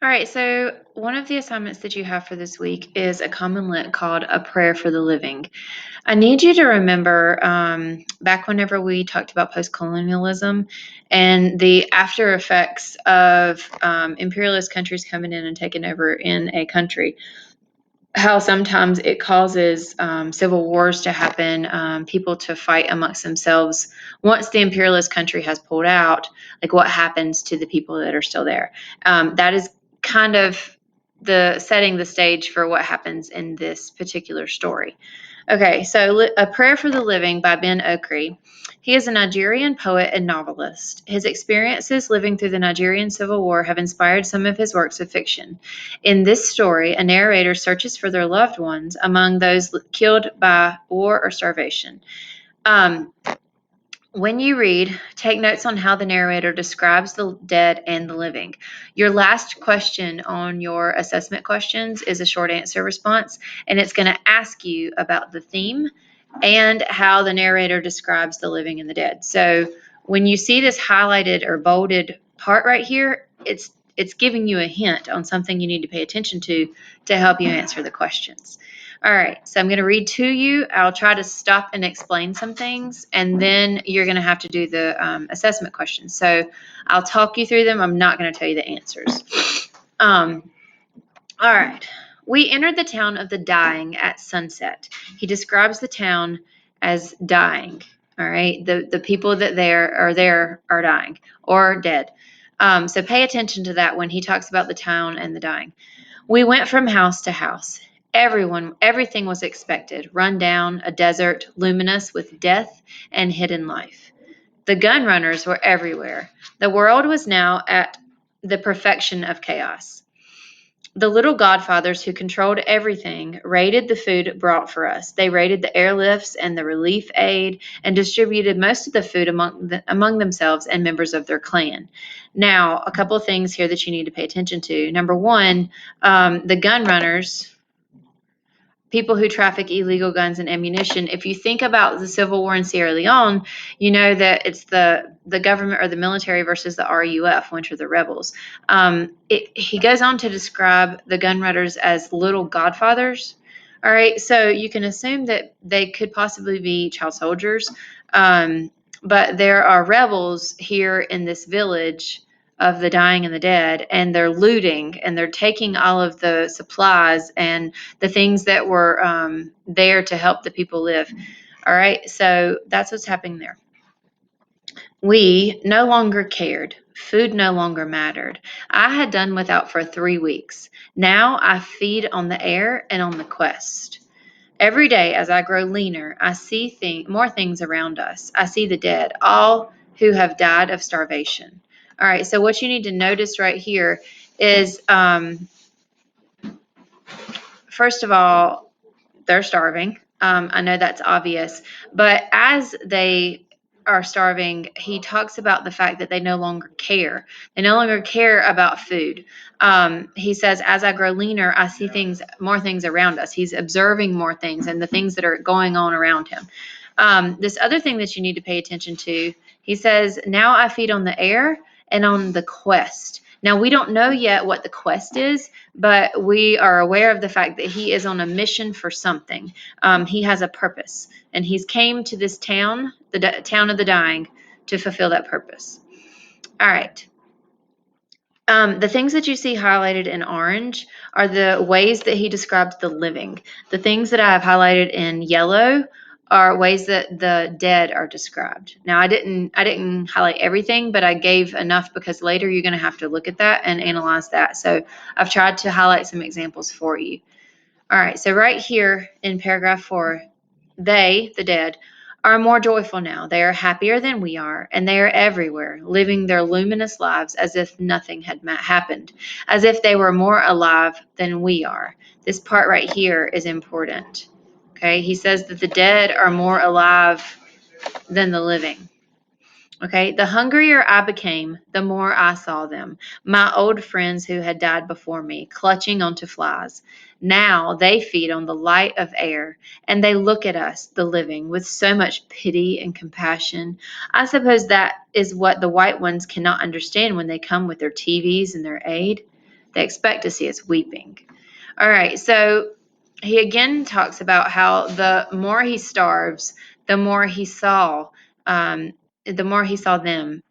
All right, so one of the assignments that you have for this week is a common lit called A Prayer for the Living. I need you to remember back whenever we talked about post-colonialism and the after effects of imperialist countries coming in and taking over in a country, how sometimes it causes civil wars to happen, people to fight amongst themselves. Once the imperialist country has pulled out, like what happens to the people that are still there? That is kind of the setting the stage for what happens in this particular story. Okay, so A Prayer for the Living by Ben Okri. He is a Nigerian poet and novelist. His experiences living through the Nigerian Civil War have inspired some of his works of fiction. In this story, a narrator searches for their loved ones among those killed by war or starvation. Um, when you read, take notes on how the narrator describes the dead and the living. Your last question on your assessment questions is a short answer response, and it's going to ask you about the theme and how the narrator describes the living and the dead. So when you see this highlighted or bolded part right here, it's giving you a hint on something you need to pay attention to help you answer the questions. All right, so I'm going to read to you. I'll try to stop and explain some things, and then you're going to have to do the assessment questions. So I'll talk you through them. I'm not going to tell you the answers. All right. We entered the town of the dying at sunset. He describes the town as dying. All right. The people that there are dying or dead. So pay attention to that when he talks about the town and the dying. We went from house to house. Everything was expected, run down, a desert, luminous with death and hidden life. The gun runners were everywhere. The world was now at the perfection of chaos. The little godfathers who controlled everything raided the food brought for us. They raided the airlifts and the relief aid and distributed most of the food among themselves and members of their clan. Now, a couple of things here that you need to pay attention to. Number one, the gun runners, people who traffic illegal guns and ammunition. If you think about the Civil War in Sierra Leone, you know that it's the government or the military versus the RUF, which are the rebels. He goes on to describe the gun runners as little godfathers. All right, so you can assume that they could possibly be child soldiers, but there are rebels here in this village of the dying and the dead, and they're looting and they're taking all of the supplies and the things that were there to help the people live. All right, so that's what's happening there. We no longer cared. Food no longer mattered. I had done without for 3 weeks. Now I feed on the air and on the quest. Every day as I grow leaner, I see more things around us. I see the dead, all who have died of starvation. All right, so what you need to notice right here is first of all, they're starving. I know that's obvious, but as they are starving, he talks about the fact that they no longer care. They no longer care about food. He says, as I grow leaner, I see more things around us. He's observing more things and the things that are going on around him. This other thing that you need to pay attention to, he says, now I feed on the air and on the quest. Now, we don't know yet what the quest is, but we are aware of the fact that he is on a mission for something. He has a purpose, and he's came to this town, the town of the dying, to fulfill that purpose. All right. The things that you see highlighted in orange are the ways that he describes the living. The things that I have highlighted in yellow are ways that the dead are described. Now, I didn't highlight everything, but I gave enough because later you're going to have to look at that and analyze that. So I've tried to highlight some examples for you. All right, so right here in paragraph 4, they, the dead, are more joyful now. They are happier than we are, and they are everywhere, living their luminous lives as if nothing had happened, as if they were more alive than we are. This part right here is important. Okay, he says that the dead are more alive than the living. Okay, the hungrier I became, the more I saw them, my old friends who had died before me, clutching onto flies. Now they feed on the light of air, and they look at us, the living, with so much pity and compassion. I suppose that is what the white ones cannot understand when they come with their TVs and their aid. They expect to see us weeping. All right, so he again talks about how the more he starves, the more he saw, the more he saw them,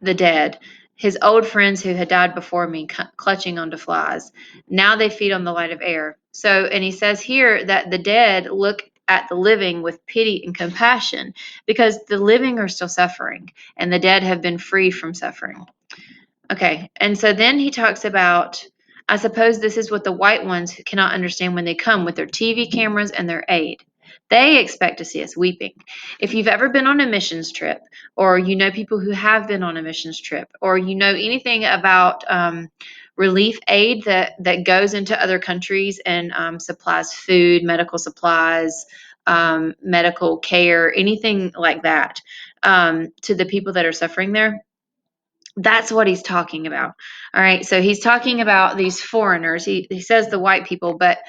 the dead, his old friends who had died before me, clutching onto flies. Now they feed on the light of air. So, and he says here that the dead look at the living with pity and compassion because the living are still suffering and the dead have been free from suffering. Okay, and so then he talks about, I suppose this is what the white ones who cannot understand when they come with their TV cameras and their aid. They expect to see us weeping. If you've ever been on a missions trip, or you know people who have been on a missions trip, or you know anything about relief aid that goes into other countries and supplies food, medical supplies, medical care, anything like that to the people that are suffering there, that's what he's talking about. All right. So he's talking about these foreigners. He says the white people, but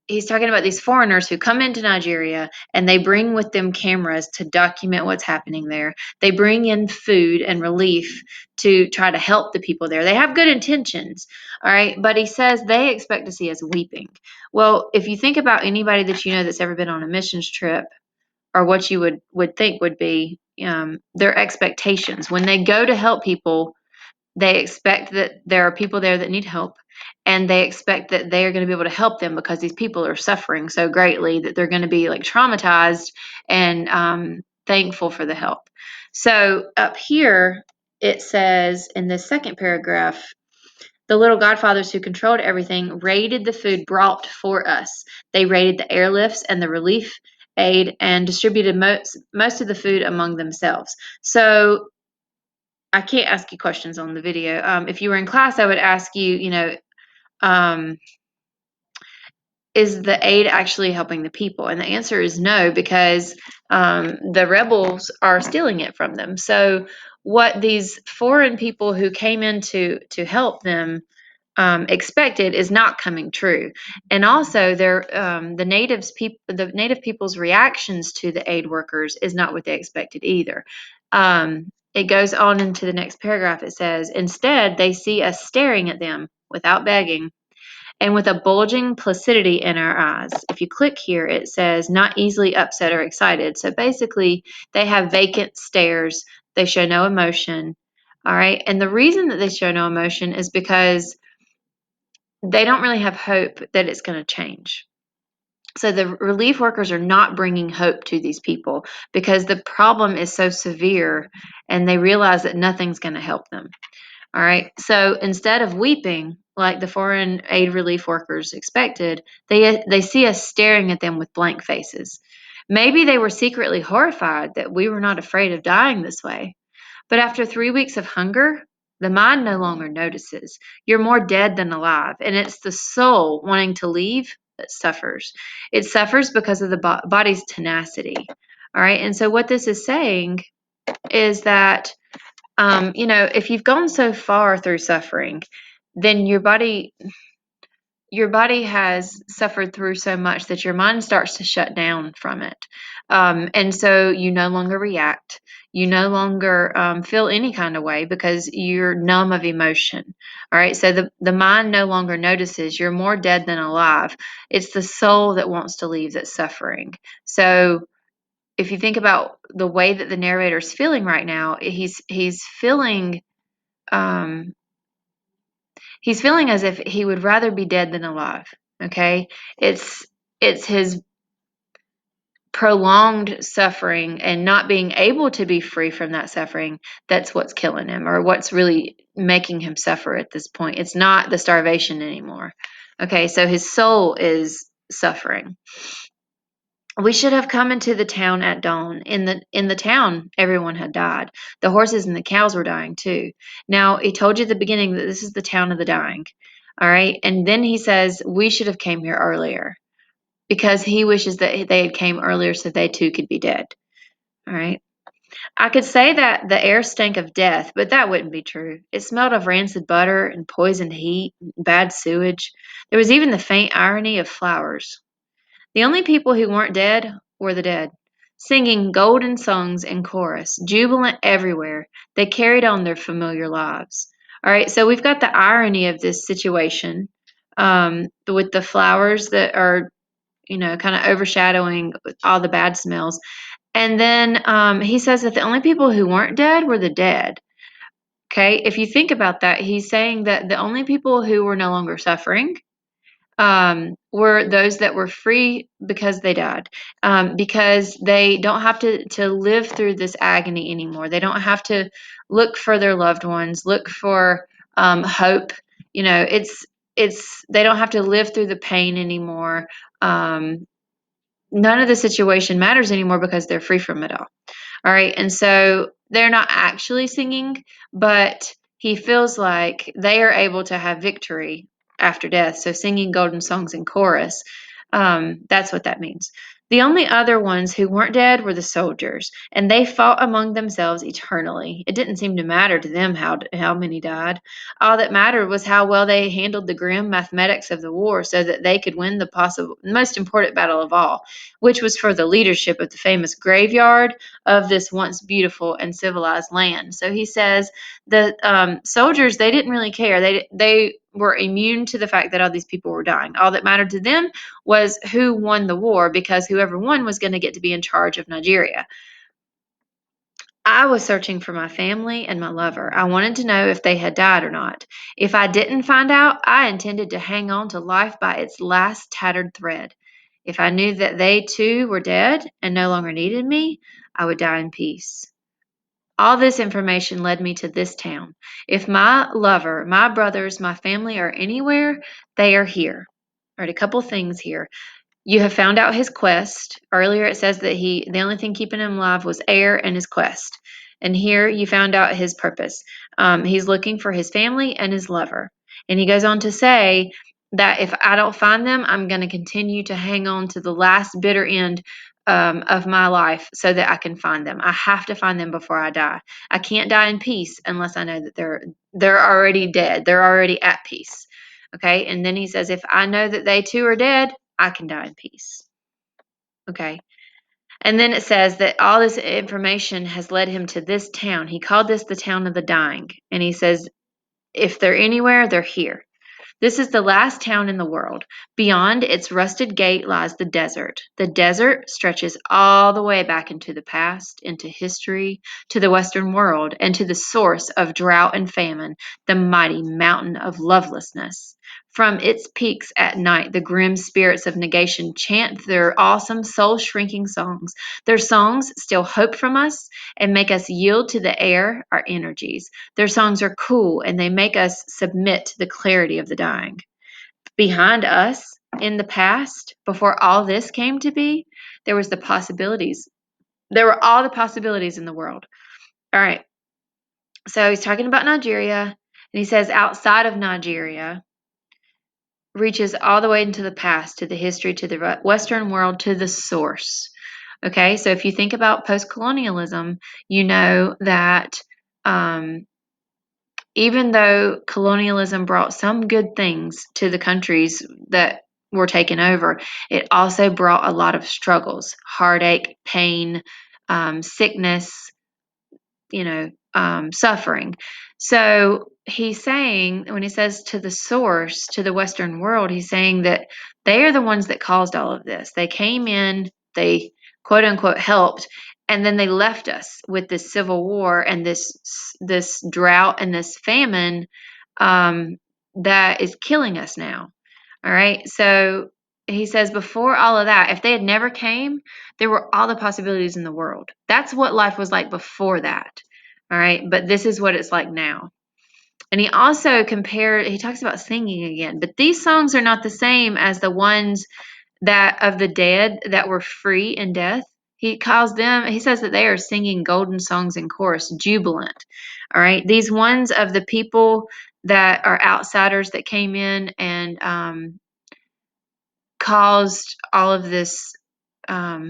he's talking about these foreigners who come into Nigeria and they bring with them cameras to document what's happening there. They bring in food and relief to try to help the people there. They have good intentions. All right. But he says they expect to see us weeping. Well, if you think about anybody that you know that's ever been on a missions trip, or what you would think would be their expectations when they go to help people, they expect that there are people there that need help, and they expect that they are going to be able to help them because these people are suffering so greatly that they're going to be like traumatized and thankful for the help. So up here, it says in the second paragraph, the little godfathers who controlled everything raided the food brought for us. They raided the airlifts and the relief aid and distributed most of the food among themselves. So I can't ask you questions on the video. If you were in class, I would ask you, um, is the aid actually helping the people? And the answer is no, because the rebels are stealing it from them. So what these foreign people who came in to help them expected is not coming true. And also, the the native people's reactions to the aid workers is not what they expected either. It goes on into the next paragraph. It says, instead, they see us staring at them without begging and with a bulging placidity in our eyes. If you click here, it says not easily upset or excited. So basically, they have vacant stares. They show no emotion. All right. And the reason that they show no emotion is because they don't really have hope that it's going to change. So the relief workers are not bringing hope to these people because the problem is so severe and they realize that nothing's going to help them. All right. So instead of weeping like the foreign aid relief workers expected, they see us staring at them with blank faces. Maybe they were secretly horrified that we were not afraid of dying this way. But after 3 weeks of hunger, the mind no longer notices. You're more dead than alive, and it's the soul wanting to leave that suffers. It suffers because of the body's tenacity. All right. And so, what this is saying is that, if you've gone so far through suffering, then your body has suffered through so much that your mind starts to shut down from it. And so you no longer react. You no longer feel any kind of way because you're numb of emotion. All right. So the mind no longer notices. You're more dead than alive. It's the soul that wants to leave that's suffering. So if you think about the way that the narrator is feeling right now, he's feeling um, he's feeling as if he would rather be dead than alive. Okay. It's his prolonged suffering and not being able to be free from that suffering that's what's killing him, or what's really making him suffer at this point. It's not the starvation anymore. Okay. So his soul is suffering. We should have come into the town at dawn. In the town, everyone had died. The horses and the cows were dying too. Now, he told you at the beginning that this is the town of the dying. All right. And then he says, we should have came here earlier because he wishes that they had came earlier so they too could be dead. All right. I could say that the air stank of death, but that wouldn't be true. It smelled of rancid butter and poisoned heat, bad sewage. There was even the faint irony of flowers. The only people who weren't dead were the dead, singing golden songs in chorus, jubilant everywhere. They carried on their familiar lives. All right, so we've got the irony of this situation, with the flowers that are, kind of overshadowing all the bad smells. And then he says that the only people who weren't dead were the dead. Okay, if you think about that, he's saying that the only people who were no longer suffering were those that were free because they died, because they don't have to live through this agony anymore. They don't have to look for their loved ones, look for hope. It's they don't have to live through the pain anymore. None of the situation matters anymore because they're free from it all. All right. And so they're not actually singing, but he feels like they are able to have victory after death. So singing golden songs in chorus, that's what that means. The only other ones who weren't dead were the soldiers, and they fought among themselves eternally. It didn't seem to matter to them how many died. All that mattered was how well they handled the grim mathematics of the war, so that they could win the possible most important battle of all, which was for the leadership of the famous graveyard of this once beautiful and civilized land. So he says the soldiers, they didn't really care. They were immune to the fact that all these people were dying. All that mattered to them was who won the war, because whoever won was going to get to be in charge of Nigeria. I was searching for my family and my lover. I wanted to know if they had died or not. If I didn't find out, I intended to hang on to life by its last tattered thread. If I knew that they too were dead and no longer needed me, I would die in peace. All this information led me to this town. If my lover, my brothers, my family are anywhere, they are here. All right, a couple things here. You have found out his quest. Earlier it says that the only thing keeping him alive was air and his quest. And here you found out his purpose. He's looking for his family and his lover. And he goes on to say that if I don't find them, I'm going to continue to hang on to the last bitter end of my life so that I can find them. I have to find them before I die. I can't die in peace unless I know that they're already dead. They're already at peace. Okay. And then he says, if I know that they too are dead, I can die in peace. Okay. And then it says that all this information has led him to this town. He called this the town of the dying. And he says, if they're anywhere, they're here. This is the last town in the world. Beyond its rusted gate lies the desert. The desert stretches all the way back into the past, into history, to the Western world, and to the source of drought and famine, the mighty mountain of lovelessness. From its peaks at night, the grim spirits of negation chant their awesome, soul shrinking songs. Their songs steal hope from us and make us yield to the air our energies. Their songs are cool and they make us submit to the clarity of the dying. Behind us, in the past, before all this came to be, there was the possibilities. There were all the possibilities in the world. All right. So he's talking about Nigeria, and he says outside of Nigeria reaches all the way into the past, to the history, to the Western world, to the source. Okay, so if you think about post-colonialism, you know that even though colonialism brought some good things to the countries that were taken over, it also brought a lot of struggles, heartache, pain, sickness, suffering. So he's saying, when he says to the source, to the Western world, he's saying that they are the ones that caused all of this. They came in, they quote unquote helped, and then they left us with this civil war and this drought and this famine that is killing us now. All right. So he says before all of that, if they had never came, there were all the possibilities in the world. That's what life was like before that. All right. But this is what it's like now. And he also he talks about singing again, but these songs are not the same as the ones that of the dead that were free in death. He says that they are singing golden songs in chorus, jubilant. All right. These ones of the people that are outsiders that came in and caused all of this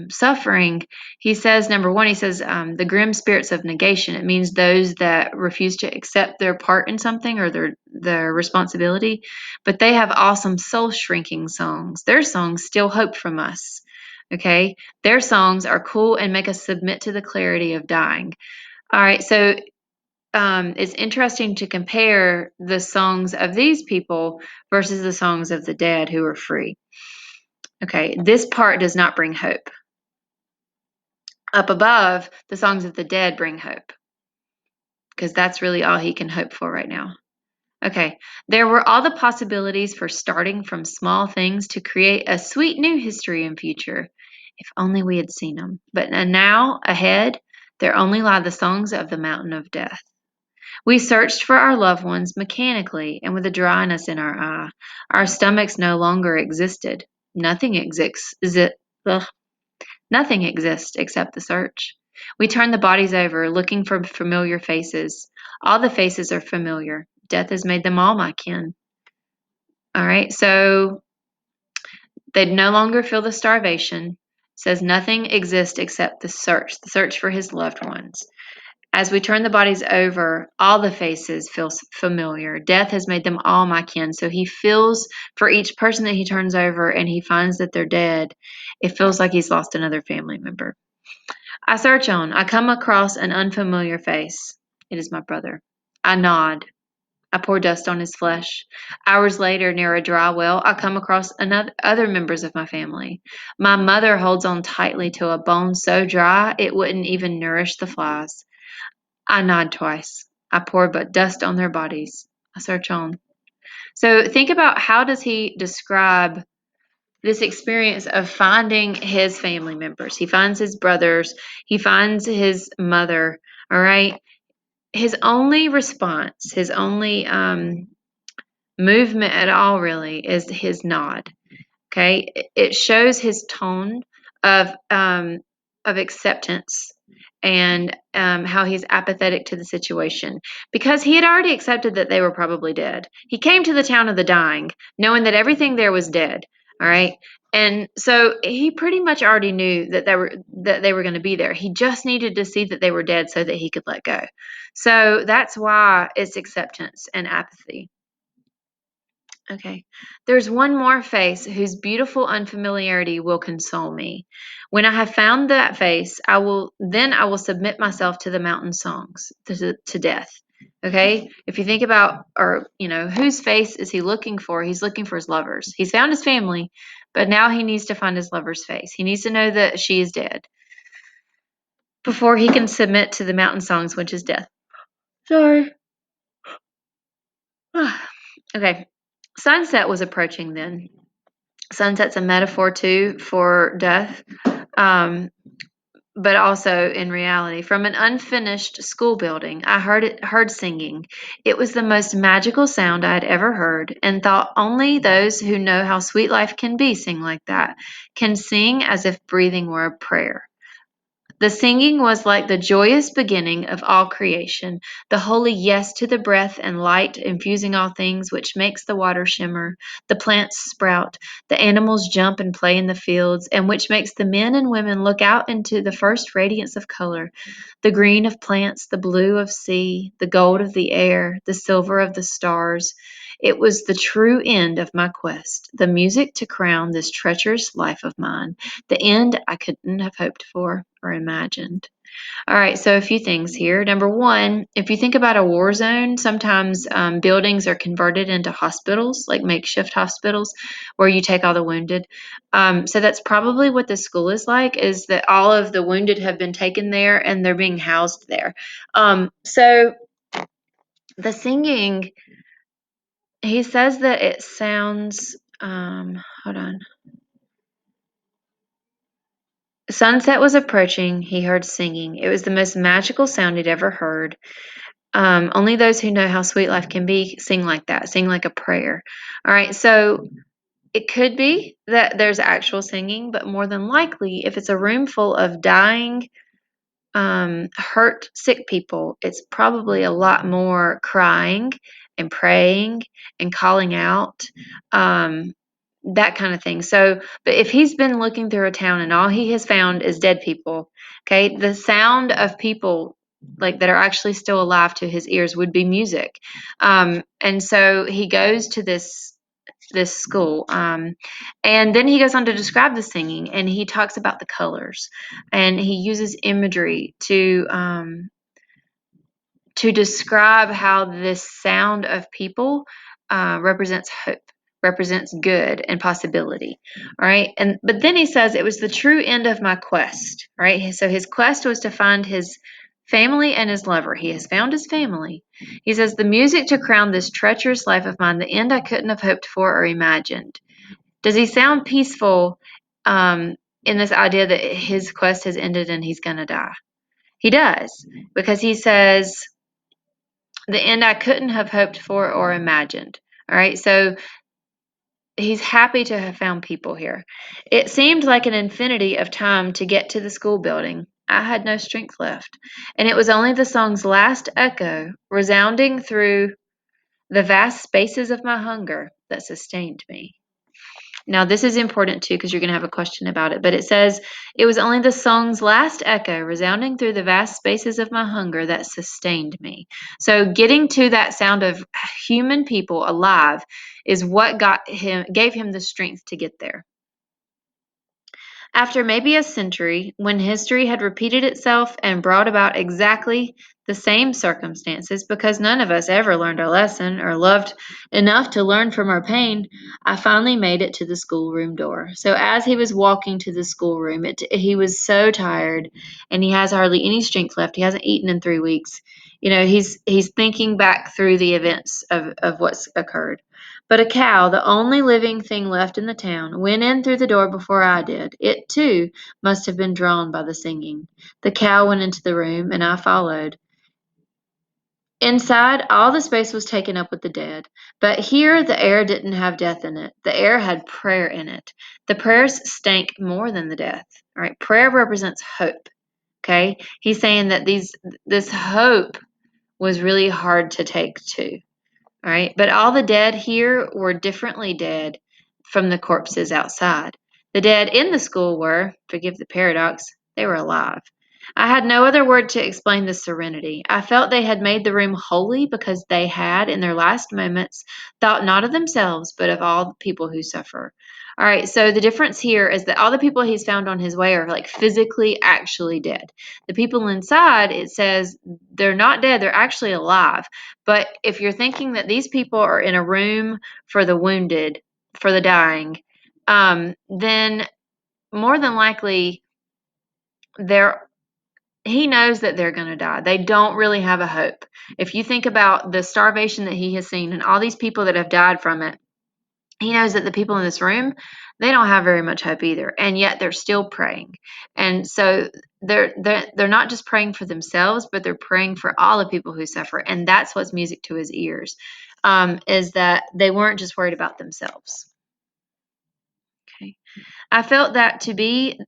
suffering. He says, number one, he says the grim spirits of negation. It means those that refuse to accept their part in something or their responsibility, but they have awesome soul shrinking songs. Their songs steal hope from us. Okay, their songs are cool and make us submit to the clarity of dying. All right, so it's interesting to compare the songs of these people versus the songs of the dead who are free. Okay, this part does not bring hope. Up above, the songs of the dead bring hope, because that's really all he can hope for right now. Okay, there were all the possibilities for starting from small things to create a sweet new history and future. If only we had seen them. But now, ahead, there only lie the songs of the mountain of death. We searched for our loved ones mechanically and with a dryness in our eye. Our stomachs no longer existed. Nothing exists. Nothing exists except the search. We turn the bodies over, looking for familiar faces. All the faces are familiar. Death has made them all my kin. All right, so they no longer feel the starvation. It says nothing exists except the search for his loved ones. As we turn the bodies over, all the faces feel familiar. Death has made them all my kin. So he feels for each person that he turns over and he finds that they're dead, it feels like he's lost another family member. I search on. I come across an unfamiliar face. It is my brother. I nod. I pour dust on his flesh. Hours later, near a dry well, I come across other members of my family. My mother holds on tightly to a bone so dry it wouldn't even nourish the flies. I nod twice. I pour but dust on their bodies. I search on. So think about, how does he describe this experience of finding his family members? He finds his brothers. He finds his mother. All right. His only response, his only movement at all, really, is his nod. Okay, it shows his tone of acceptance, and how he's apathetic to the situation, because he had already accepted that they were probably dead. He came to the town of the dying knowing that everything there was dead. All right, and so he pretty much already knew that they were going to be there. He just needed to see that they were dead so that he could let go. So that's why it's acceptance and apathy. Okay. There's one more face whose beautiful unfamiliarity will console me. When I have found that face, I will submit myself to the mountain songs, to death. Okay? If you think about, or whose face is he looking for? He's looking for his lovers. He's found his family, but now he needs to find his lover's face. He needs to know that she is dead before he can submit to the mountain songs, which is death. Sorry. Okay. Sunset was approaching then. Sunset's a metaphor too for death, um, but also in reality. From an unfinished school building, I heard singing. It was the most magical sound I had ever heard, and thought only those who know how sweet life can be sing like that, can sing as if breathing were a prayer. The singing was like the joyous beginning of all creation, the holy yes to the breath and light infusing all things, which makes the water shimmer, the plants sprout, the animals jump and play in the fields, and which makes the men and women look out into the first radiance of color, the green of plants, the blue of sea, the gold of the air, the silver of the stars. It was the true end of my quest, the music to crown this treacherous life of mine, the end I couldn't have hoped for or imagined. All right, so a few things here. Number one, if you think about a war zone, sometimes buildings are converted into hospitals, like makeshift hospitals, where you take all the wounded. So that's probably what the school is like, is that all of the wounded have been taken there and they're being housed there. So the singing, he says that it sounds, hold on. Sunset was approaching. He heard singing. It was the most magical sound he'd ever heard. Only those who know how sweet life can be sing like that, sing like a prayer. All right, so it could be that there's actual singing, but more than likely, if it's a room full of dying, hurt, sick people, it's probably a lot more crying and praying and calling out, that kind of thing. So, but if he's been looking through a town and all he has found is dead people, okay, the sound of people like that are actually still alive to his ears would be music. And so he goes to this school, and then he goes on to describe the singing, and he talks about the colors, and he uses imagery to describe how this sound of people represents hope, represents good and possibility. All right. But then he says it was the true end of my quest. Right. So his quest was to find his family and his lover. He has found his family. He says the music to crown this treacherous life of mine, the end I couldn't have hoped for or imagined. Does he sound peaceful in this idea that his quest has ended and he's going to die? He does, because he says the end I couldn't have hoped for or imagined. All right. So he's happy to have found people here. It seemed like an infinity of time to get to the school building. I had no strength left, and it was only the song's last echo, resounding through the vast spaces of my hunger, that sustained me. Now, this is important too because you're going to have a question about it. But it says, it was only the song's last echo resounding through the vast spaces of my hunger that sustained me. So, getting to that sound of human people alive is what gave him the strength to get there. After maybe a century, when history had repeated itself and brought about exactly the same circumstances, because none of us ever learned our lesson or loved enough to learn from our pain, I finally made it to the schoolroom door. So as he was walking to the schoolroom, he was so tired and he has hardly any strength left. He hasn't eaten in 3 weeks. He's thinking back through the events of what's occurred. But a cow, the only living thing left in the town, went in through the door before I did. It, too, must have been drawn by the singing. The cow went into the room, and I followed. Inside, all the space was taken up with the dead. But here, the air didn't have death in it. The air had prayer in it. The prayers stank more than the death. All right, prayer represents hope. Okay, he's saying that this hope was really hard to take too. All right. But all the dead here were differently dead from the corpses outside. The dead in the school were, forgive the paradox, they were alive. I had no other word to explain this serenity. I felt they had made the room holy because they had, in their last moments, thought not of themselves, but of all the people who suffer. All right, so the difference here is that all the people he's found on his way are like physically actually dead. The people inside, it says they're not dead, they're actually alive. But if you're thinking that these people are in a room for the wounded, for the dying, then more than likely they're he knows that they're going to die. They don't really have a hope. If you think about the starvation that he has seen and all these people that have died from it, he knows that the people in this room, they don't have very much hope either, and yet they're still praying. And so they're not just praying for themselves, but they're praying for all the people who suffer, and that's what's music to his ears, is that they weren't just worried about themselves. Okay, I felt that to be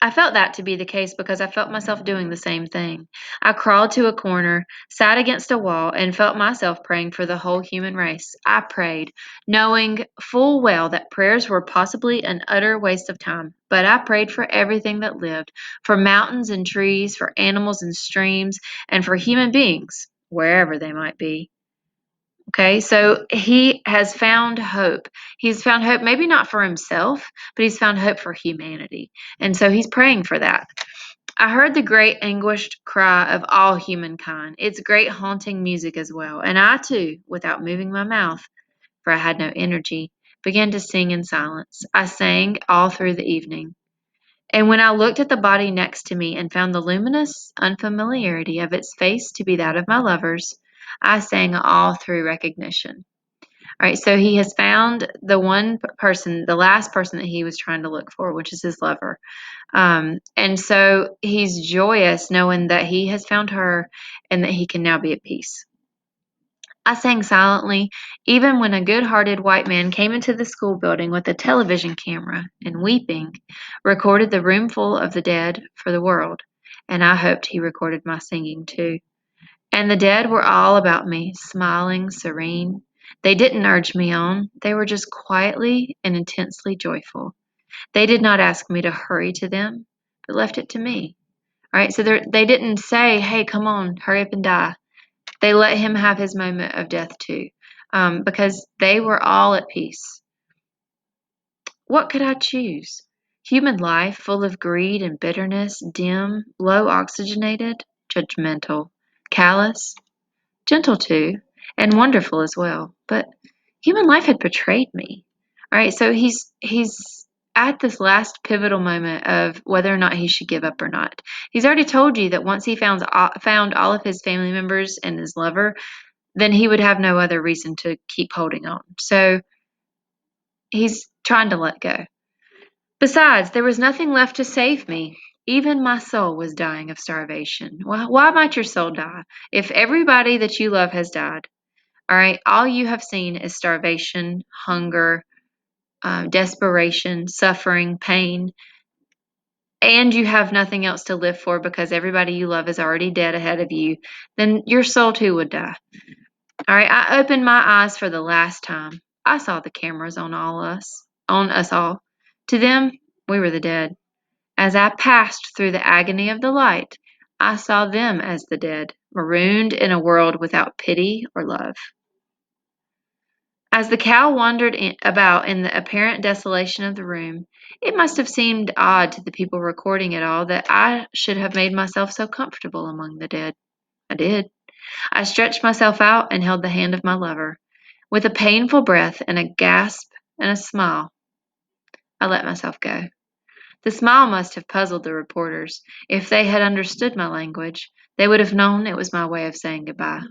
I felt that to be the case because I felt myself doing the same thing. I crawled to a corner, sat against a wall, and felt myself praying for the whole human race. I prayed, knowing full well that prayers were possibly an utter waste of time, but I prayed for everything that lived, for mountains and trees, for animals and streams, and for human beings, wherever they might be. Okay, so he has found hope. He's found hope, maybe not for himself, but he's found hope for humanity. And so he's praying for that. I heard the great anguished cry of all humankind, its great haunting music as well. And I too, without moving my mouth, for I had no energy, began to sing in silence. I sang all through the evening. And when I looked at the body next to me and found the luminous unfamiliarity of its face to be that of my lover's, I sang all through recognition. All right, so he has found the one person, the last person that he was trying to look for, which is his lover. And so he's joyous knowing that he has found her and that he can now be at peace. I sang silently, even when a good hearted white man came into the school building with a television camera and, weeping, recorded the room full of the dead for the world. And I hoped he recorded my singing too. And the dead were all about me, smiling, serene. They didn't urge me on. They were just quietly and intensely joyful. They did not ask me to hurry to them, but left it to me. All right, so they didn't say, hey, come on, hurry up and die. They let him have his moment of death too, because they were all at peace. What could I choose? Human life, full of greed and bitterness, dim, low oxygenated, judgmental, callous, gentle too, and wonderful as well. But human life had betrayed me. All right, so he's at this last pivotal moment of whether or not he should give up or not. He's already told you that once he found all of his family members and his lover, then he would have no other reason to keep holding on. So he's trying to let go. Besides, there was nothing left to save me. Even my soul was dying of starvation. Well, why might your soul die? If everybody that you love has died, all right, all you have seen is starvation, hunger, desperation, suffering, pain, and you have nothing else to live for because everybody you love is already dead ahead of you, then your soul too would die. All right, I opened my eyes for the last time. I saw the cameras on us all. To them, we were the dead. As I passed through the agony of the light, I saw them as the dead, marooned in a world without pity or love. As the cow wandered about in the apparent desolation of the room, it must have seemed odd to the people recording it all that I should have made myself so comfortable among the dead. I did. I stretched myself out and held the hand of my lover. With a painful breath and a gasp and a smile, I let myself go. The smile must have puzzled the reporters. If they had understood my language, they would have known it was my way of saying goodbye.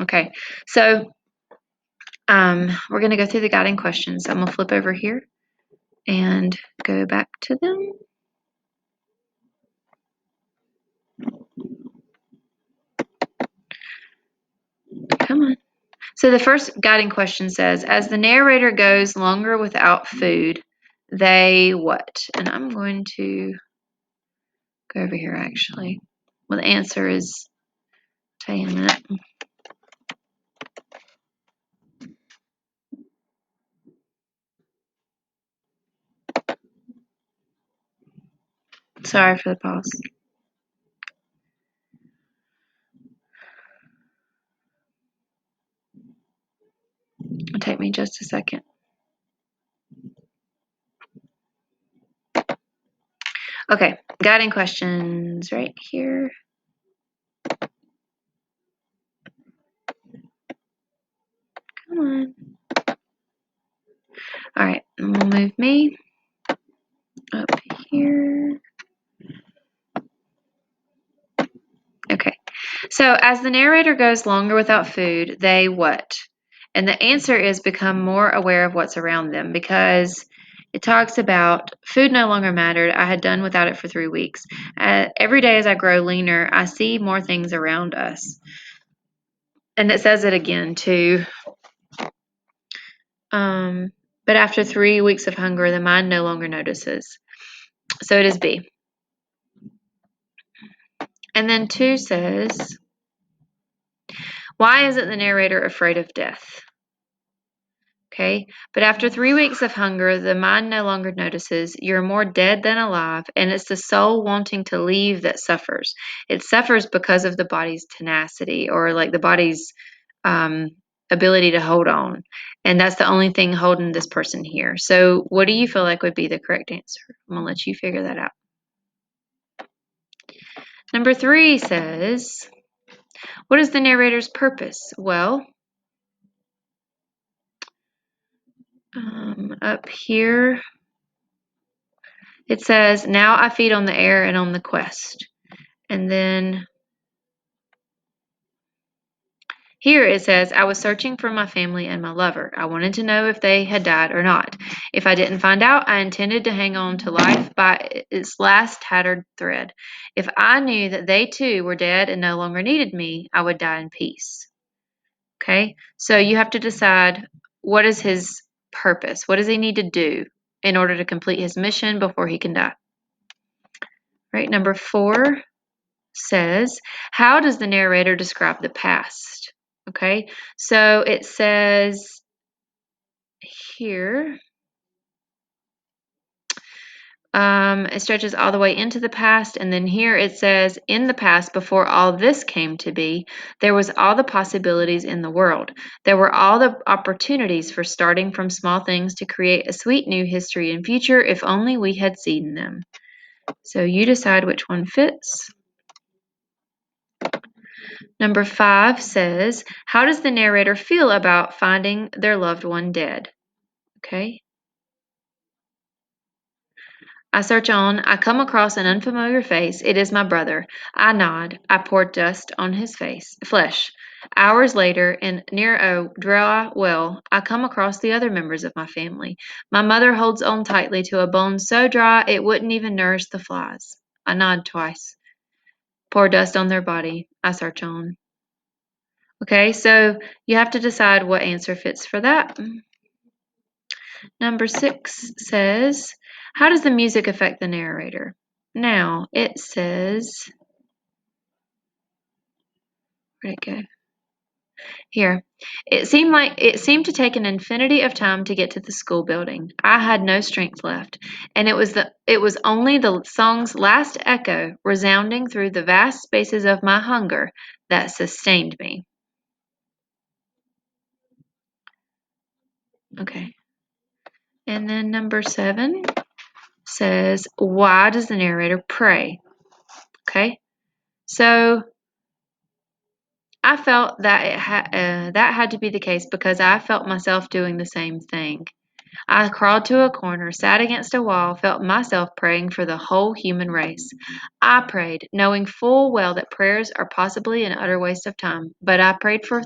Okay, so we're going to go through the guiding questions. I'm going to flip over here and go back to them. Come on. So the first guiding question says, as the narrator goes longer without food, they what? And I'm going to go over here actually. Well, the answer is, I'll tell you in a minute. Sorry for the pause. It'll take me just a second. Okay, guiding questions right here. Come on. All right, and we'll move me up here. Okay, so as the narrator goes longer without food, they what? And the answer is become more aware of what's around them, because it talks about food no longer mattered. I had done without it for 3 weeks. Every day as I grow leaner, I see more things around us. And it says it again too. But after 3 weeks of hunger, the mind no longer notices. So it is B. And then 2 says, why isn't the narrator afraid of death? Okay, but after 3 weeks of hunger, the mind no longer notices. You're more dead than alive, and it's the soul wanting to leave that suffers. It suffers because of the body's tenacity, or like the body's ability to hold on. And that's the only thing holding this person here. So what do you feel like would be the correct answer? I'm going to let you figure that out. Number 3 says, what is the narrator's purpose? Well, up here, it says, now I feed on the air and on the quest. And then here it says, I was searching for my family and my lover. I wanted to know if they had died or not. If I didn't find out, I intended to hang on to life by its last tattered thread. If I knew that they too were dead and no longer needed me, I would die in peace. Okay, so you have to decide, what is his purpose? What does he need to do in order to complete his mission before he can die? Right, number 4 says, how does the narrator describe the past? Okay, so it says here, it stretches all the way into the past, and then here it says, in the past, before all this came to be, there was all the possibilities in the world. There were all the opportunities for starting from small things to create a sweet new history and future if only we had seen them. So you decide which one fits. Number 5 says, how does the narrator feel about finding their loved one dead? Okay. I search on. I come across an unfamiliar face. It is my brother. I nod. I pour dust on his flesh. Hours later, near a dry well, I come across the other members of my family. My mother holds on tightly to a bone so dry it wouldn't even nourish the flies. I nod twice. Pour dust on their body. I search on. Okay, so you have to decide what answer fits for that. Number 6 says, how does the music affect the narrator? Now, it says, where'd it go? Here. It seemed to take an infinity of time to get to the school building. I had no strength left, and it was only the song's last echo resounding through the vast spaces of my hunger that sustained me. Okay. And then number 7 says, why does the narrator pray? Okay. So I felt that that had to be the case because I felt myself doing the same thing. I crawled to a corner, sat against a wall, felt myself praying for the whole human race. I prayed, knowing full well that prayers are possibly an utter waste of time, but I prayed for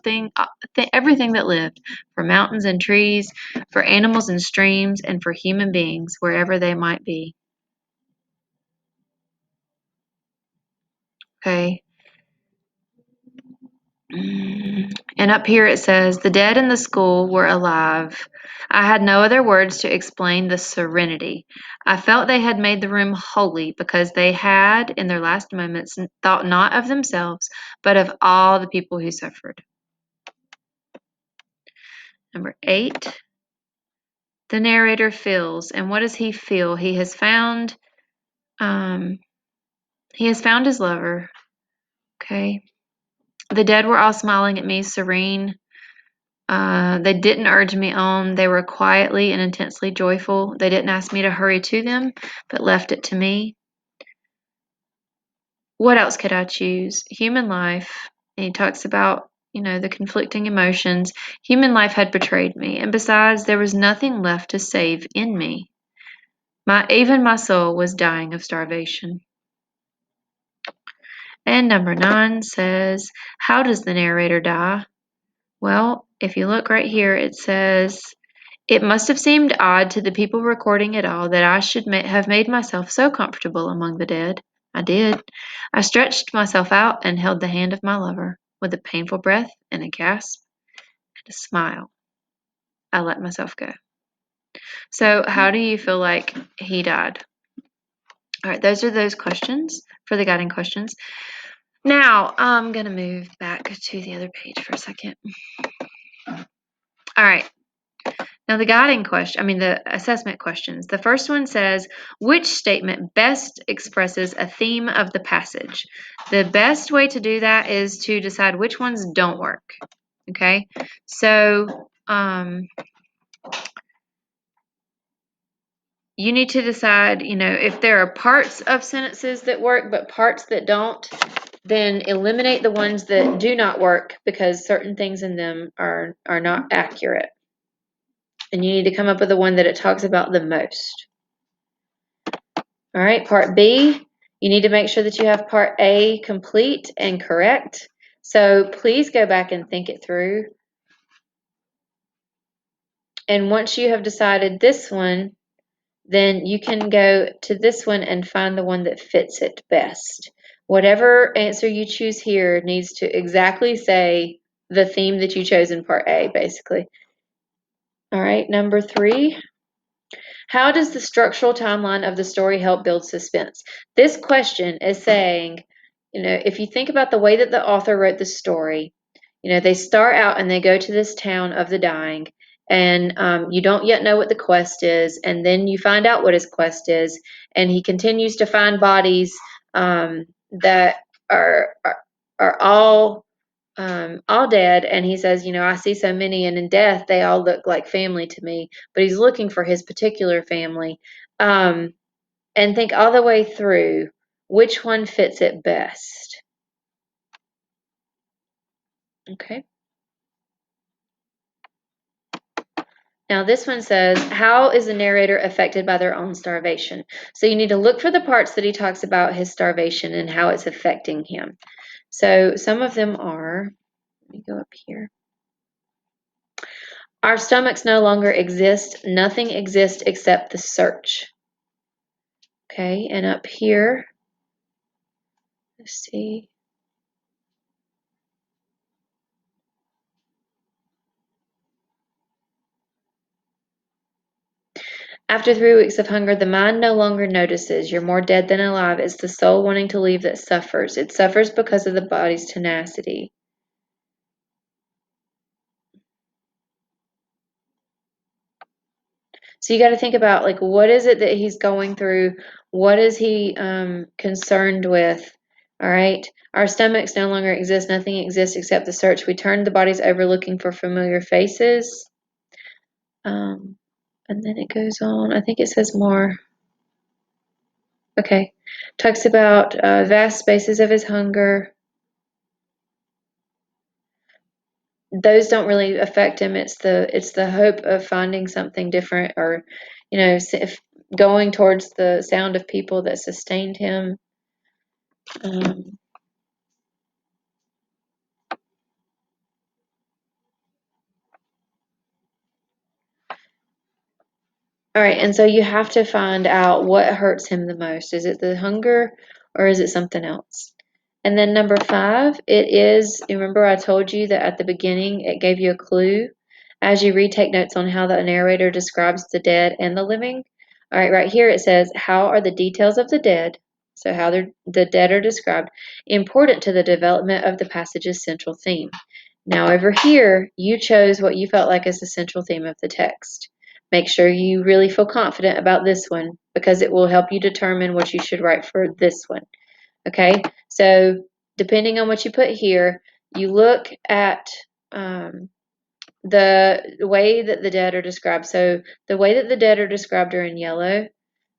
everything that lived, for mountains and trees, for animals and streams, and for human beings, wherever they might be. Okay. And up here it says, the dead in the school were alive. I had no other words to explain the serenity. I felt they had made the room holy because they had, in their last moments, thought not of themselves, but of all the people who suffered. Number 8, the narrator feels. And what does he feel? He has found his lover. Okay. The dead were all smiling at me, serene. They didn't urge me on. They were quietly and intensely joyful. They didn't ask me to hurry to them, but left it to me. What else could I choose? Human life. And he talks about, the conflicting emotions. Human life had betrayed me, and besides, there was nothing left to save in me. Even my soul was dying of starvation. And number 9 says, how does the narrator die? Well, if you look right here, it says, it must have seemed odd to the people recording it all that I should have made myself so comfortable among the dead. I did. I stretched myself out and held the hand of my lover. With a painful breath and a gasp and a smile, I let myself go. So, how do you feel like he died? All right, those are those questions for the guiding questions. Now, I'm going to move back to the other page for a second. All right. Now, the assessment questions. The first one says, which statement best expresses a theme of the passage? The best way to do that is to decide which ones don't work. Okay, so you need to decide, if there are parts of sentences that work but parts that don't, then eliminate the ones that do not work because certain things in them are not accurate. And you need to come up with the one that it talks about the most. All right, part B, you need to make sure that you have part A complete and correct. So please go back and think it through. And once you have decided this one, then you can go to this one and find the one that fits it best. Whatever answer you choose here needs to exactly say the theme that you chose in part A, basically. All right, number 3. How does the structural timeline of the story help build suspense? This question is saying, if you think about the way that the author wrote the story, they start out and they go to this town of the dying, and you don't yet know what the quest is, and then you find out what his quest is, and he continues to find bodies that are all dead, and he says, I see so many, and in death they all look like family to me, but he's looking for his particular family. And think all the way through which one fits it best. Okay. Now this one says, how is the narrator affected by their own starvation? So you need to look for the parts that he talks about his starvation and how it's affecting him. So some of them are, let me go up here. Our stomachs no longer exist. Nothing exists except the search. Okay, and up here, let's see. After 3 weeks of hunger, the mind no longer notices. You're more dead than alive. It's the soul wanting to leave that suffers. It suffers because of the body's tenacity. So you got to think about, like, what is it that he's going through? What is he concerned with? All right. Our stomachs no longer exist. Nothing exists except the search. We turn the bodies over looking for familiar faces. And then it goes on. I think it says more. Okay. Talks about vast spaces of his hunger. Those don't really affect him. It's the hope of finding something different, or if going towards the sound of people that sustained him. Um, all right, and so you have to find out what hurts him the most. Is it the hunger or is it something else? And then number 5, it is, remember I told you that at the beginning it gave you a clue. As you read, take notes on how the narrator describes the dead and the living. All right, right here it says, how are the details of the dead, so how the dead are described, important to the development of the passage's central theme? Now over here, you chose what you felt like is the central theme of the text. Make sure you really feel confident about this one, because it will help you determine what you should write for this one. Okay, so depending on what you put here, you look at the way that the dead are described. So the way that the dead are described are in yellow.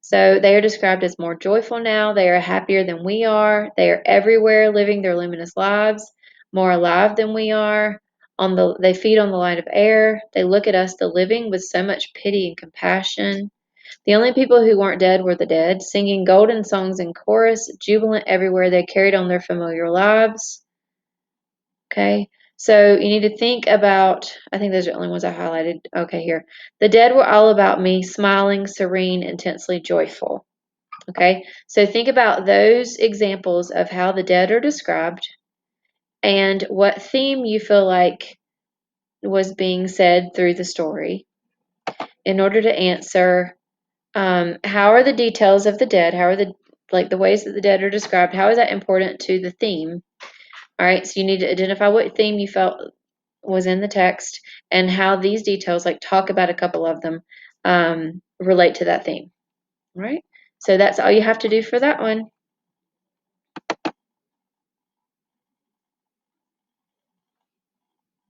So they are described as more joyful now. They are happier than we are. They are everywhere living their luminous lives, more alive than we are. They feed on the light of air. They look at us, the living, with so much pity and compassion. The only people who weren't dead were the dead, singing golden songs in chorus, jubilant everywhere they carried on their familiar lives. Okay, so you need to think about, I think those are the only ones I highlighted. Okay, here. The dead were all about me, smiling, serene, intensely joyful. Okay, so think about those examples of how the dead are described and what theme you feel like was being said through the story in order to answer. How are the details of the dead? How are the ways that the dead are described? How is that important to the theme? All right, so you need to identify what theme you felt was in the text and how these details, like talk about a couple of them, relate to that theme. All right, so that's all you have to do for that one.